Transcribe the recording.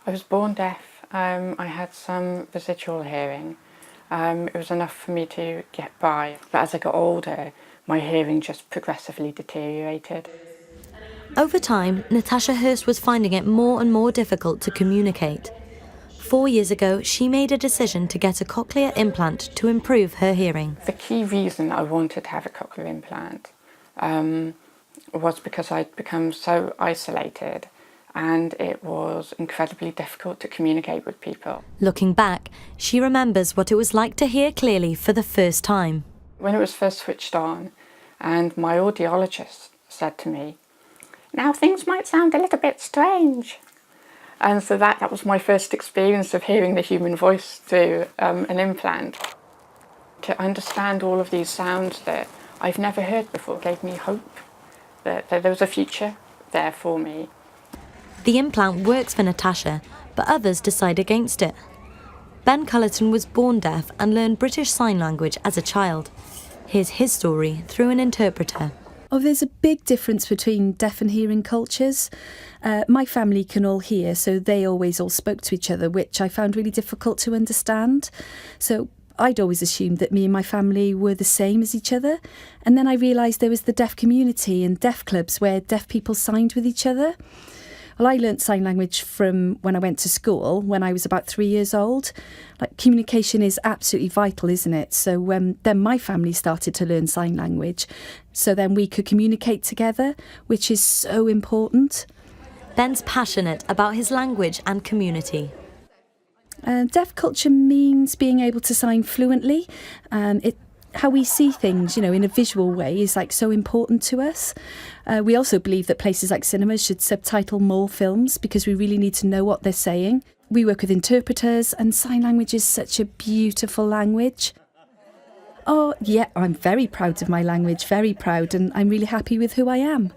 I was born deaf. I had some residual hearing. It was enough for me to get by. But as I got older, my hearing just progressively deteriorated. Over time, Natasha Hurst was finding it more and more difficult to communicate. 4 years ago, she made a decision to get a cochlear implant to improve her hearing. The key reason I wanted to have a cochlear implant was because I'd become so isolated and it was incredibly difficult to communicate with people. Looking back, she remembers what it was like to hear clearly for the first time. When it was first switched on and my audiologist said to me, "Now things might sound a little bit strange." And so that was my first experience of hearing the human voice through an implant. To understand all of these sounds that I've never heard before gave me hope that there was a future there for me. The implant works for Natasha, but others decide against it. Ben Cullerton was born deaf and learned British Sign Language as a child. Here's his story through an interpreter. Oh, there's a big difference between deaf and hearing cultures. My family can all hear, so they always all spoke to each other, which I found really difficult to understand. So I'd always assumed that me and my family were the same as each other. And then I realised there was the deaf community and deaf clubs where deaf people signed with each other. Well, I learnt sign language from when I went to school, when I was about 3 years old. Like, communication is absolutely vital, isn't it? So then my family started to learn sign language. So then we could communicate together, which is so important. Ben's passionate about his language and community. Deaf culture means being able to sign fluently. How we see things, in a visual way is so important to us. We also believe that places like cinemas should subtitle more films because we really need to know what they're saying. We work with interpreters, and sign language is such a beautiful language. Oh, yeah, I'm very proud of my language, very proud, and I'm really happy with who I am.